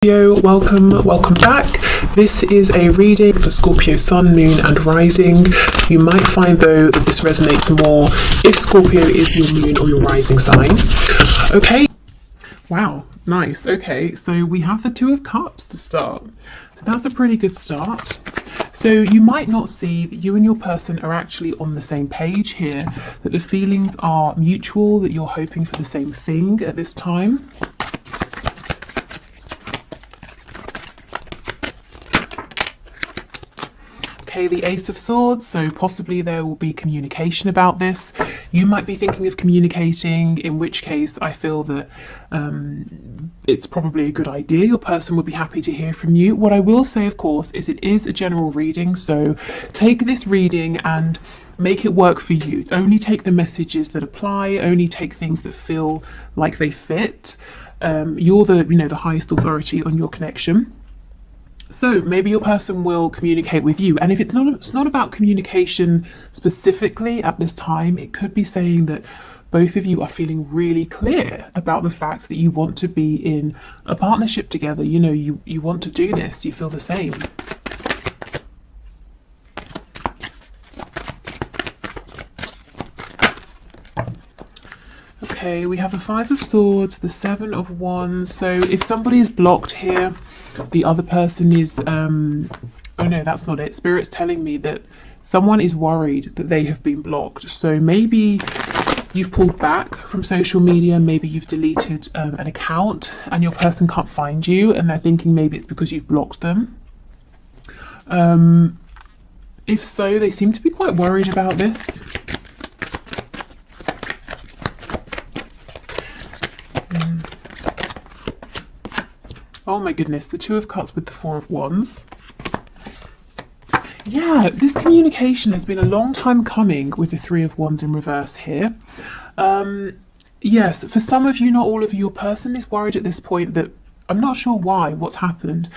Welcome back. This is a reading for Scorpio Sun, Moon and Rising. You might find though that this resonates more if Scorpio is your moon or your rising sign. Okay, wow, nice. Okay, so we have the Two of Cups to start. So that's a pretty good start. So you might not see that you and your person are actually on the same page here, that the feelings are mutual, that you're hoping for the same thing at this time. Okay, the Ace of Swords, so possibly there will be communication about this. You might be thinking of communicating, in which case I feel that it's probably a good idea. Your person would be happy to hear from you. What I will say, of course, is it is a general reading, so take this reading and make it work for you. Only take the messages that apply, only take things that feel like they fit. You're the highest authority on your connection. So maybe your person will communicate with you, and if it's not about communication specifically at this time, it could be saying that both of you are feeling really clear about the fact that you want to be in a partnership together. You know, you want to do this, you feel the same. Okay, we have the Five of Swords, the Seven of Wands. So if somebody is blocked here, the other person is oh no, that's not it. Spirit's telling me that someone is worried that they have been blocked. So maybe you've pulled back from social media, maybe you've deleted an account and your person can't find you, and they're thinking maybe it's because you've blocked them. If so, they seem to be quite worried about this. Oh my goodness, the Two of Cups with the Four of Wands. Yeah, this communication has been a long time coming with the Three of Wands in reverse here. Yes, for some of you, not all of you, your person is worried at this point that, I'm not sure what's happened,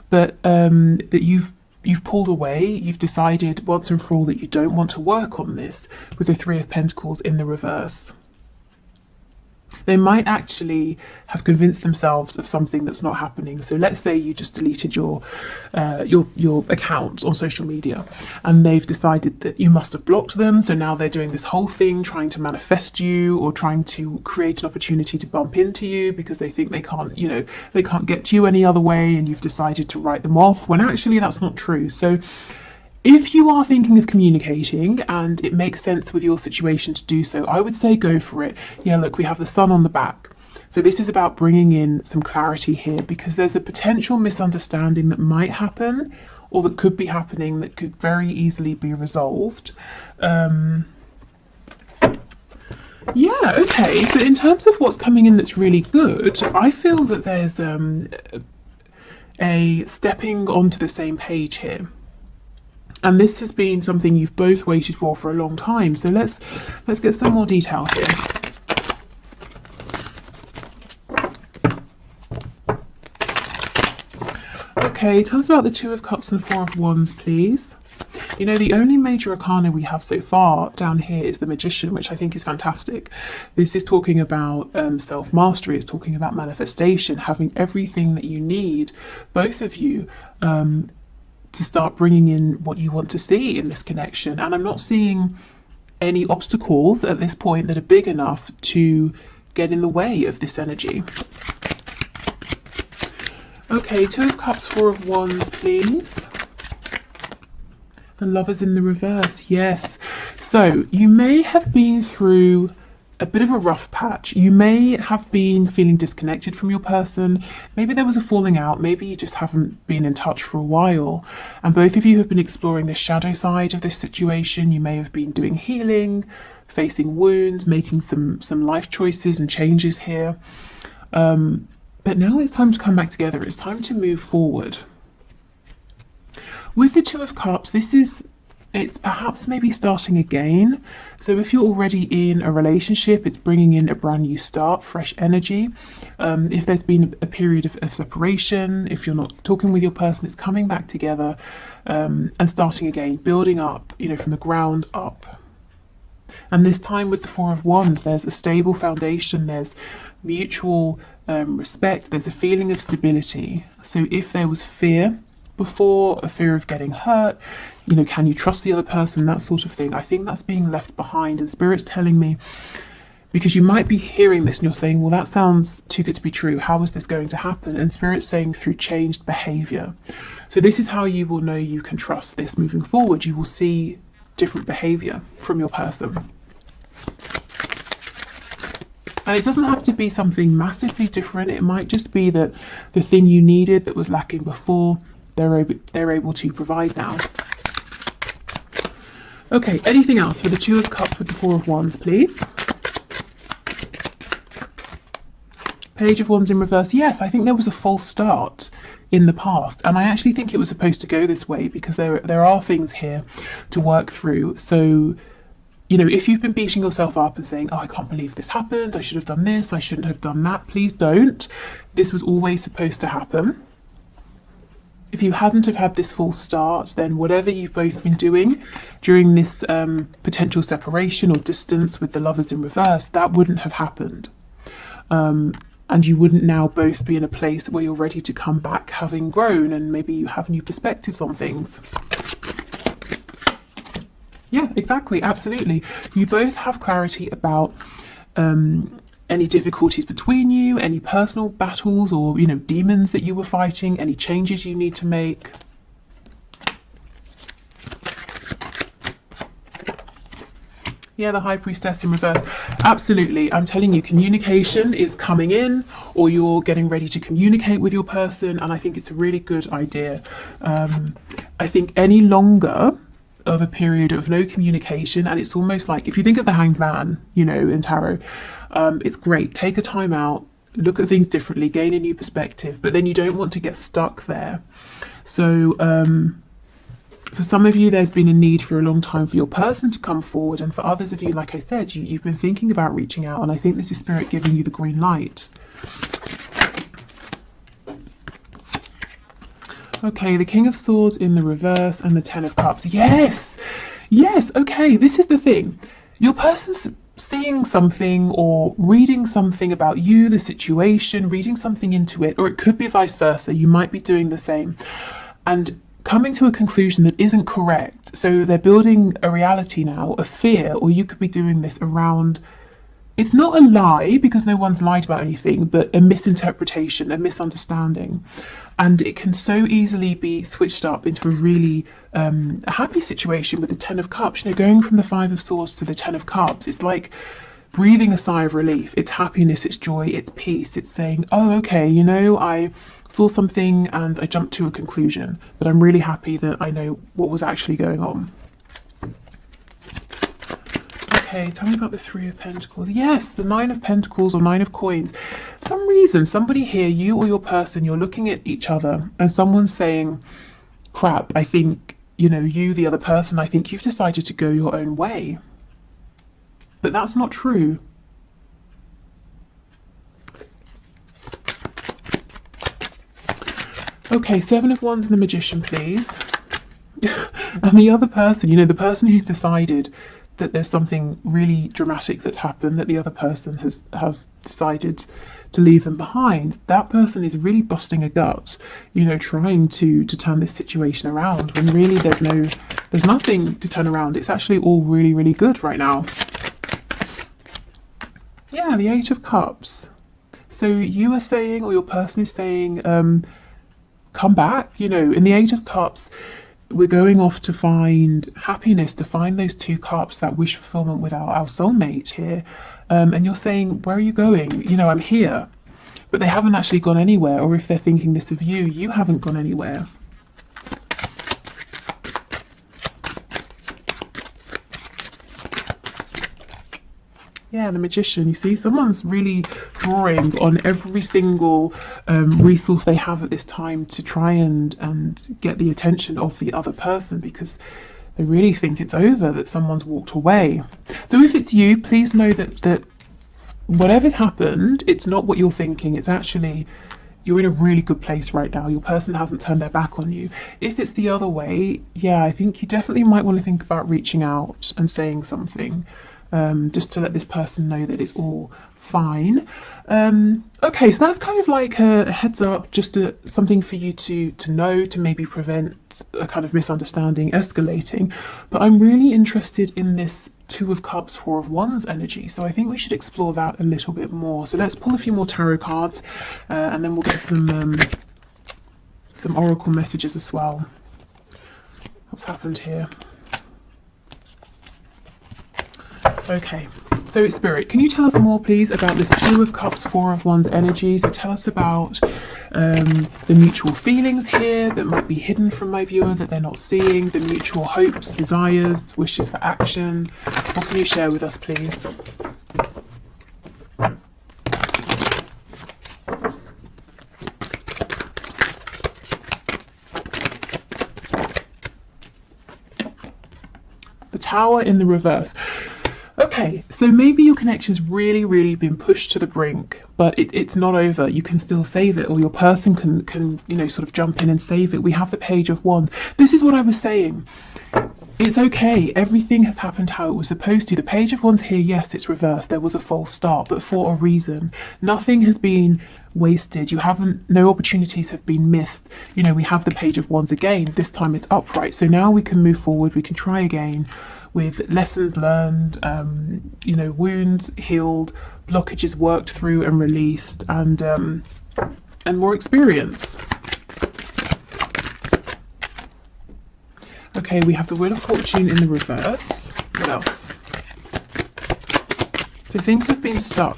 but that you've pulled away, you've decided once and for all that you don't want to work on this with the Three of Pentacles in the reverse. They might actually have convinced themselves of something that's not happening. So let's say you just deleted your account on social media, and they've decided that you must have blocked them. So now they're doing this whole thing, trying to manifest you or trying to create an opportunity to bump into you because they think they can't get to you any other way, and you've decided to write them off when actually that's not true. So if you are thinking of communicating and it makes sense with your situation to do so, I would say go for it. Yeah, look, we have the Sun on the back. So this is about bringing in some clarity here, because there's a potential misunderstanding that might happen or that could be happening that could very easily be resolved. Yeah, okay. But in terms of what's coming in that's really good, I feel that there's a stepping onto the same page here. And this has been something you've both waited for a long time. So let's get some more detail here. Okay, tell us about the Two of Cups and Four of Wands, please. You know, the only major arcana we have so far down here is the Magician, which I think is fantastic. This is talking about self-mastery. It's talking about manifestation, having everything that you need, both of you, to start bringing in what you want to see in this connection. And I'm not seeing any obstacles at this point that are big enough to get in the way of this energy. Okay, Two of Cups, Four of Wands, please. The Lovers in the reverse, yes. So you may have been through a bit of a rough patch. You may have been feeling disconnected from your person. Maybe there was a falling out. Maybe you just haven't been in touch for a while. And both of you have been exploring the shadow side of this situation. You may have been doing healing, facing wounds, making some life choices and changes here. But now it's time to come back together. It's time to move forward. With the Two of Cups, it's perhaps maybe starting again. So if you're already in a relationship, it's bringing in a brand new start, fresh energy. If there's been a period of separation, if you're not talking with your person, it's coming back together and starting again, building up, from the ground up. And this time with the Four of Wands, there's a stable foundation, there's mutual respect, there's a feeling of stability. So if there was fear before, a fear of getting hurt, you know, can you trust the other person, that sort of thing, I think that's being left behind. And Spirit's telling me, because you might be hearing this and you're saying, well, that sounds too good to be true, how is this going to happen? And Spirit's saying through changed behavior. So this is how you will know you can trust this moving forward. You will see different behavior from your person. And it doesn't have to be something massively different. It might just be that the thing you needed that was lacking before, they're able to provide now. Okay, anything else for the Two of Cups with the Four of Wands, please? Page of Wands in reverse. Yes, I think there was a false start in the past, and I actually think it was supposed to go this way, because there are things here to work through. So, you know, if you've been beating yourself up and saying, oh, I can't believe this happened, I should have done this, I shouldn't have done that, please don't. This was always supposed to happen. If you hadn't have had this false start, then whatever you've both been doing during this potential separation or distance with the Lovers in reverse, that wouldn't have happened. And you wouldn't now both be in a place where you're ready to come back having grown, and maybe you have new perspectives on things. Yeah, exactly, absolutely. You both have clarity about any difficulties between you, any personal battles or, you know, demons that you were fighting, any changes you need to make. Yeah, the High Priestess in reverse. Absolutely. I'm telling you, communication is coming in, or you're getting ready to communicate with your person, and I think it's a really good idea. I think any longer of a period of no communication, and it's almost like, if you think of the Hanged Man, you know, in tarot, it's great. Take a time out, look at things differently, gain a new perspective, but then you don't want to get stuck there. So, for some of you, there's been a need for a long time for your person to come forward, and for others of you, like I said, you've been thinking about reaching out, and I think this is Spirit giving you the green light. Okay, the King of Swords in the reverse and the Ten of Cups. Yes, yes, okay, this is the thing. Your person's seeing something or reading something about you, the situation, reading something into it, or it could be vice versa. You might be doing the same. And coming to a conclusion that isn't correct. So they're building a reality now, a fear, or you could be doing this around, it's not a lie because no one's lied about anything, but a misinterpretation, a misunderstanding. And it can so easily be switched up into a really a happy situation with the Ten of Cups. You know, going from the Five of Swords to the Ten of Cups, it's like breathing a sigh of relief. It's happiness, it's joy, it's peace. It's saying, oh, okay, you know, I saw something and I jumped to a conclusion, but I'm really happy that I know what was actually going on. Okay, tell me about the Three of Pentacles. Yes, the Nine of Pentacles or Nine of Coins. For some reason, somebody here, you or your person, you're looking at each other and someone's saying, crap, I think, you know, you, the other person, I think you've decided to go your own way. But that's not true. Okay, Seven of Wands and the Magician, please. And the other person, you know, the person who's decided that there's something really dramatic that's happened, that the other person has decided to leave them behind, that person is really busting a gut, you know, trying to turn this situation around, when really there's nothing to turn around. It's actually all really, really good right now. Yeah, the Eight of Cups. So you are saying, or your person is saying, come back, you know, in the Eight of Cups, we're going off to find happiness, to find those two cups, that wish fulfillment with our soulmate here. And you're saying, where are you going? You know, I'm here. But they haven't actually gone anywhere. Or if they're thinking this of you, you haven't gone anywhere. Yeah, the Magician. You see, someone's really drawing on every single resource they have at this time to try and get the attention of the other person, because they really think it's over, that someone's walked away. So if it's you, please know that whatever's happened, it's not what you're thinking. It's actually, you're in a really good place right now. Your person hasn't turned their back on you. If it's the other way, yeah, I think you definitely might want to think about reaching out and saying something. just to let this person know that it's all fine. Okay, so that's kind of like a heads up, just something for you to know, to maybe prevent a kind of misunderstanding escalating. But I'm really interested in this Two of Cups, Four of Wands energy, so I think we should explore that a little bit more. So let's pull a few more tarot cards, and then we'll get some oracle messages as well. What's happened here? Okay, so Spirit, can you tell us more please about this Two of Cups, Four of Wands energy? So tell us about the mutual feelings here that might be hidden from my viewer, that they're not seeing, the mutual hopes, desires, wishes for action. What can you share with us please? The Tower in the reverse. Okay, so maybe your connection's really been pushed to the brink, but it's not over. You can still save it, or your person can you know, sort of jump in and save it. We have the Page of Wands. This is what I was saying. It's okay. Everything has happened how it was supposed to. The Page of Wands here, yes, it's reversed. There was a false start, but for a reason. Nothing has been wasted. No opportunities have been missed. You know, we have the Page of Wands again. This time it's upright. So now we can move forward. We can try again, with lessons learned, you know, wounds healed, blockages worked through and released, and more experience. Okay, we have the Wheel of Fortune in the reverse. What else? So things have been stuck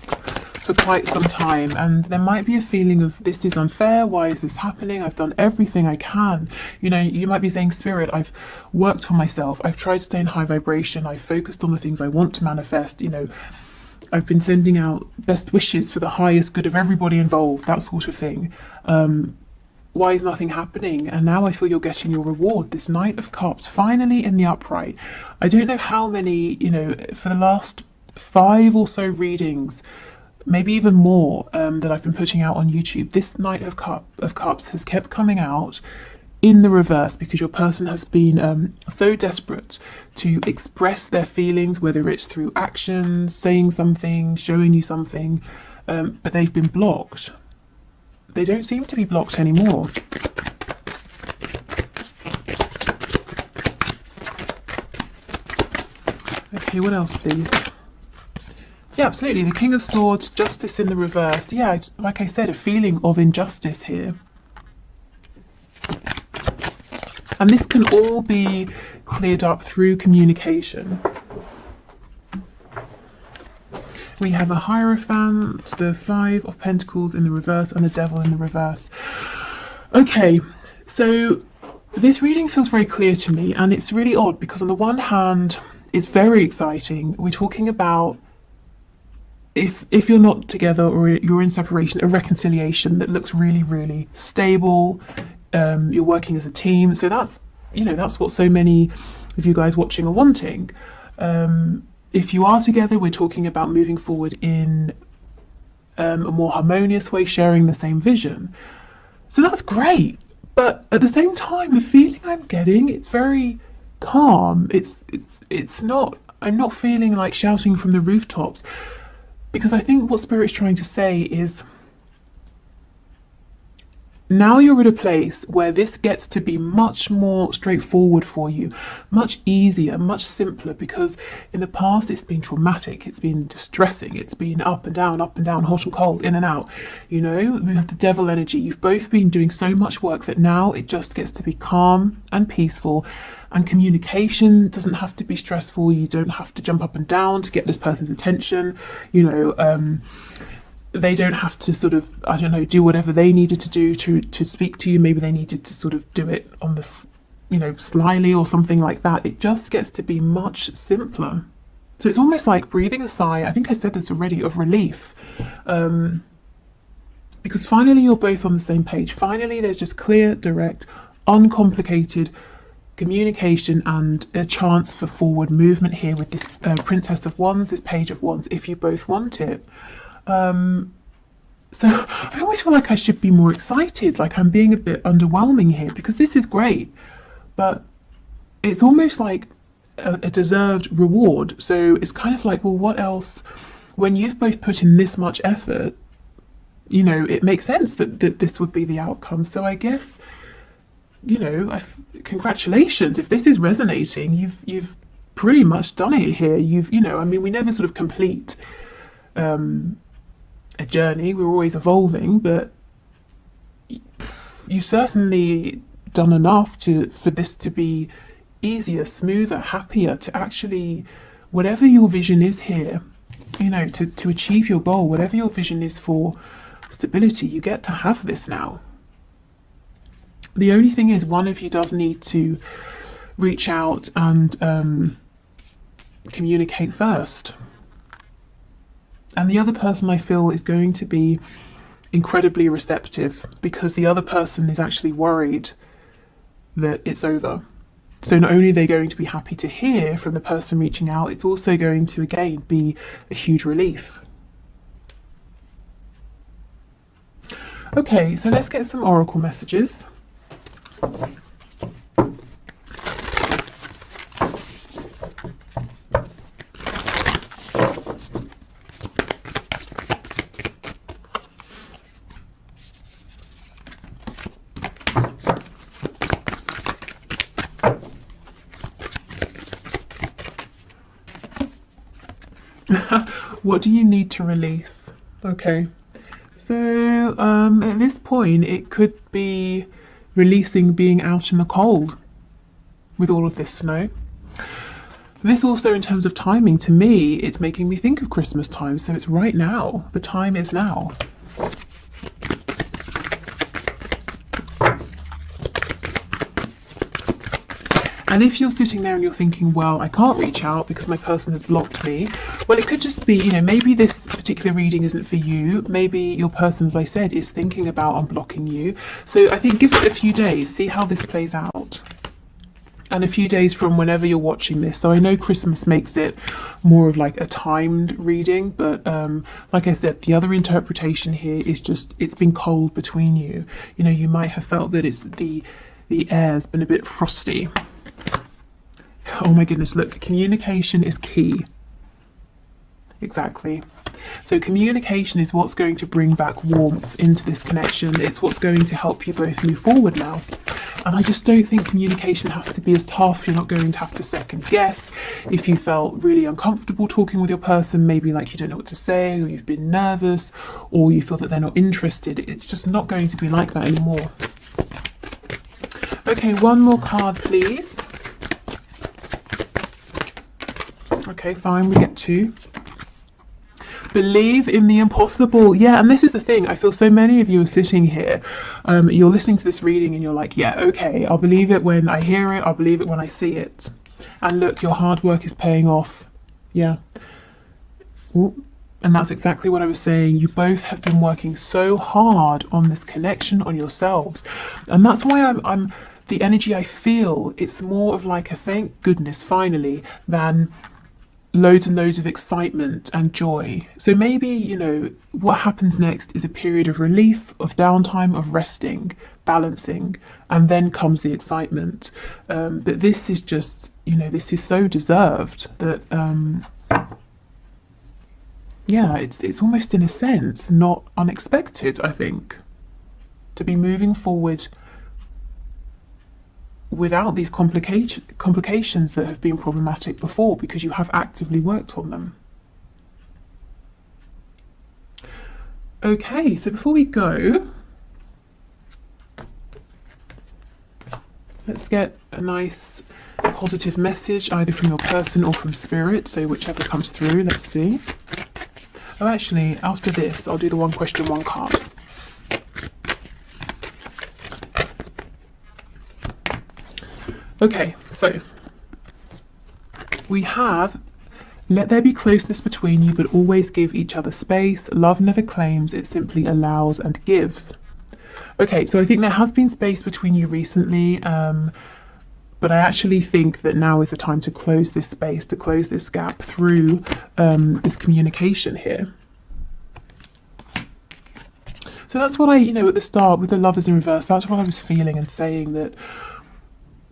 for quite some time, and there might be a feeling of, this is unfair, why is this happening, I've done everything I can. You know, you might be saying, Spirit, I've worked for myself, I've tried to stay in high vibration, I've focused on the things I want to manifest, you know, I've been sending out best wishes for the highest good of everybody involved, that sort of thing. Why is nothing happening? And now I feel you're getting your reward, this Knight of Cups, finally in the upright. I don't know how many, you know, for the last 5 or so readings, maybe even more, that I've been putting out on YouTube, this Knight of Cups has kept coming out in the reverse, because your person has been so desperate to express their feelings, whether it's through actions, saying something, showing you something, but they've been blocked. They don't seem to be blocked anymore. Okay, what else please? Yeah, absolutely. The King of Swords, Justice in the reverse. Yeah, it's, like I said, a feeling of injustice here. And this can all be cleared up through communication. We have a Hierophant, the Five of Pentacles in the reverse, and the Devil in the reverse. Okay, so this reading feels very clear to me, and it's really odd because on the one hand, it's very exciting. We're talking about, if you're not together or you're in separation, a reconciliation that looks really stable. You're working as a team, so that's, you know, that's what so many of you guys watching are wanting. If you are together, we're talking about moving forward in a more harmonious way, sharing the same vision. So that's great, but at the same time, the feeling I'm getting, it's very calm. It's not, I'm not feeling like shouting from the rooftops, because I think what Spirit's trying to say is, now you're at a place where this gets to be much more straightforward for you, much easier, much simpler, because in the past it's been traumatic, it's been distressing, it's been up and down, hot and cold, in and out. You know, we have the Devil energy. You've both been doing so much work that now it just gets to be calm and peaceful, and communication doesn't have to be stressful. You don't have to jump up and down to get this person's attention, you know. They don't have to sort of, I don't know, do whatever they needed to do to speak to you. Maybe they needed to sort of do it on the, you know, slyly or something like that. It just gets to be much simpler. So it's almost like breathing a sigh, I think I said this already, of relief. Because finally you're both on the same page. Finally there's just clear, direct, uncomplicated communication and a chance for forward movement here with this Princess of Wands, this Page of Wands, if you both want it. So I always feel like I should be more excited, like I'm being a bit underwhelming here, because this is great, but it's almost like a deserved reward. So it's kind of like, well, what else? When you've both put in this much effort, you know, it makes sense that this would be the outcome. So I guess, you know, congratulations. If this is resonating, you've pretty much done it here. You know, I mean, we never sort of complete a journey. We're always evolving, but you certainly done enough for this to be easier, smoother, happier, to actually, whatever your vision is here, you know, to achieve your goal, whatever your vision is for stability, you get to have this now. The only thing is, one of you does need to reach out and communicate first. And the other person, I feel, is going to be incredibly receptive, because the other person is actually worried that it's over. So not only are they going to be happy to hear from the person reaching out, it's also going to, again, be a huge relief. Okay, so let's get some oracle messages. What do you need to release? Okay, so at this point it could be releasing being out in the cold with all of this snow. This also, in terms of timing, to me, it's making me think of Christmas time, so it's right now. The time is now. And if you're sitting there and you're thinking, well, I can't reach out because my person has blocked me, well, it could just be, you know, maybe this particular reading isn't for you. Maybe your person, as I said, is thinking about unblocking you. So I think give it a few days, see how this plays out. And a few days from whenever you're watching this. So I know Christmas makes it more of like a timed reading, but like I said, the other interpretation here is just, it's been cold between you. You know, you might have felt that it's the air's been a bit frosty. Oh my goodness, look, communication is key. Exactly. So communication is what's going to bring back warmth into this connection. It's what's going to help you both move forward now. And I just don't think communication has to be as tough. You're not going to have to second guess. If you felt really uncomfortable talking with your person, maybe like you don't know what to say, or you've been nervous, or you feel that they're not interested, it's just not going to be like that anymore. Okay, one more card, please. Okay, fine, we get 2. Believe in the impossible. Yeah, and this is the thing. I feel so many of you are sitting here. You're listening to this reading and you're like, yeah, okay, I'll believe it when I hear it. I'll believe it when I see it. And look, your hard work is paying off. Yeah. Ooh. And that's exactly what I was saying. You both have been working so hard on this connection, on yourselves. And that's why I'm the energy I feel, it's more of like a thank goodness finally than loads and loads of excitement and joy. So maybe, you know, what happens next is a period of relief, of downtime, of resting, balancing, and then comes the excitement. But this is just, you know, this is so deserved that, yeah, it's almost in a sense not unexpected, I think, to be moving forward without these complications that have been problematic before, because you have actively worked on them. Okay, so before we go, let's get a nice positive message either from your person or from spirit, so whichever comes through. Let's see. Oh, actually, after this I'll do the one question, one card. Okay, so we have, let there be closeness between you, but always give each other space. Love never claims, it simply allows and gives. Okay, so I think there has been space between you recently, but I actually think that now is the time to close this space, to close this gap through this communication here. So that's what I, you know, at the start with the Lovers in reverse, that's what I was feeling and saying, that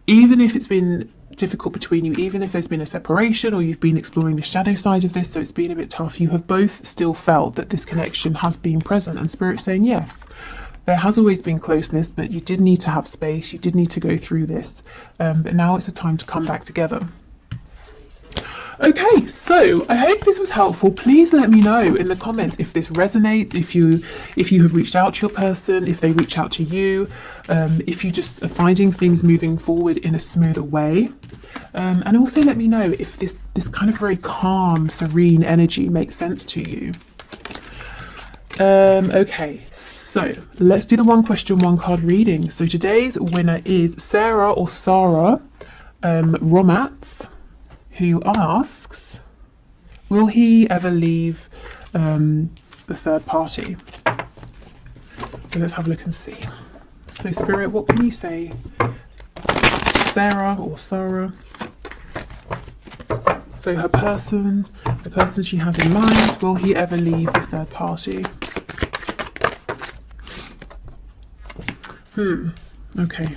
even if it's been difficult between you, even if there's been a separation or you've been exploring the shadow side of this, so it's been a bit tough. You have both still felt that this connection has been present, and Spirit's saying yes, there has always been closeness, but you did need to have space, you did need to go through this, but now it's a time to come back together. Okay, so I hope this was helpful. Please let me know in the comments if this resonates, if you have reached out to your person, if they reach out to you, if you just are finding things moving forward in a smoother way. And also let me know if this kind of very calm, serene energy makes sense to you. Okay, so let's do the one question, one card reading. So today's winner is Sarah or Sarah Romats, who asks, will he ever leave the third party? So let's have a look and see. So Spirit, what can you say? Sarah or Sarah. So the person she has in mind, will he ever leave the third party? Okay.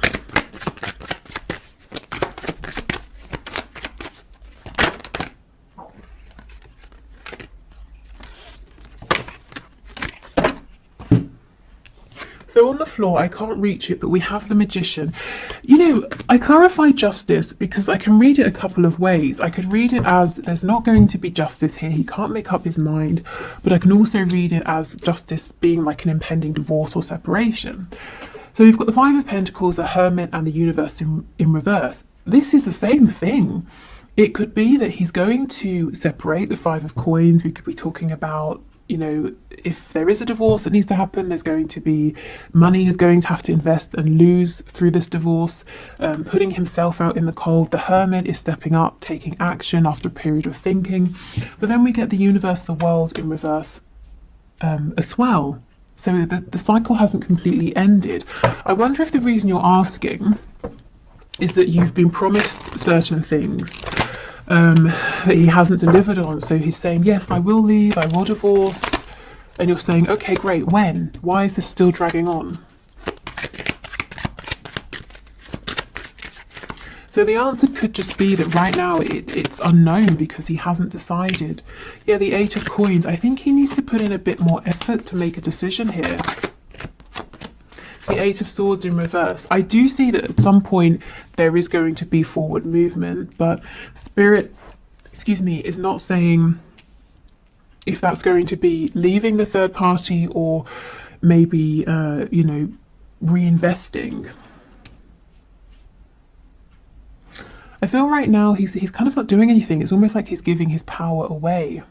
So on the floor, I can't reach it, but we have the Magician. You know, I clarify justice because I can read it a couple of ways. I could read it as there's not going to be justice here, he can't make up his mind, but I can also read it as justice being like an impending divorce or separation. So we've got the Five of Pentacles, the Hermit, and the Universe in reverse. This is the same thing. It could be that he's going to separate. The Five of Coins, we could be talking about, you know, if there is a divorce that needs to happen, there's going to be money is going to have to invest and lose through this divorce, putting himself out in the cold. The Hermit is stepping up, taking action after a period of thinking. But then we get the Universe, the World in reverse as well. So the cycle hasn't completely ended. I wonder if the reason you're asking is that you've been promised certain things that he hasn't delivered on. So he's saying, yes, I will leave, I will divorce. And you're saying, okay, great, when? Why is this still dragging on? So the answer could just be that right now it's unknown because he hasn't decided. Yeah, the Eight of Coins. I think he needs to put in a bit more effort to make a decision here. The Eight of Swords in reverse. I do see that at some point there is going to be forward movement, but Spirit, is not saying if that's going to be leaving the third party or maybe, you know, reinvesting. I feel right now he's kind of not doing anything. It's almost like he's giving his power away.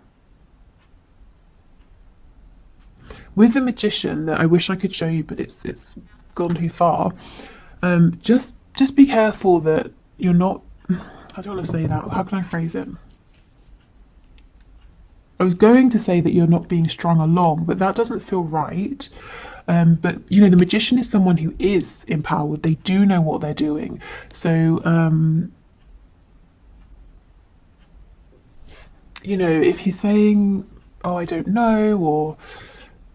With the Magician, that I wish I could show you, but it's gone too far. Just be careful that you're not. I don't want to say that. How can I phrase it? I was going to say that you're not being strung along, but that doesn't feel right. But you know, the Magician is someone who is empowered. They do know what they're doing. So you know, if he's saying, oh, I don't know, or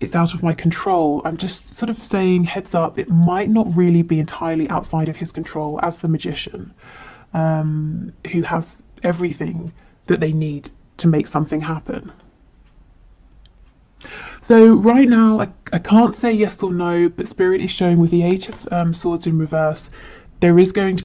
it's out of my control, I'm just sort of saying, heads up, it might not really be entirely outside of his control as the Magician, who has everything that they need to make something happen. So right now, I can't say yes or no, but Spirit is showing with the Eight of Swords in reverse, there is going to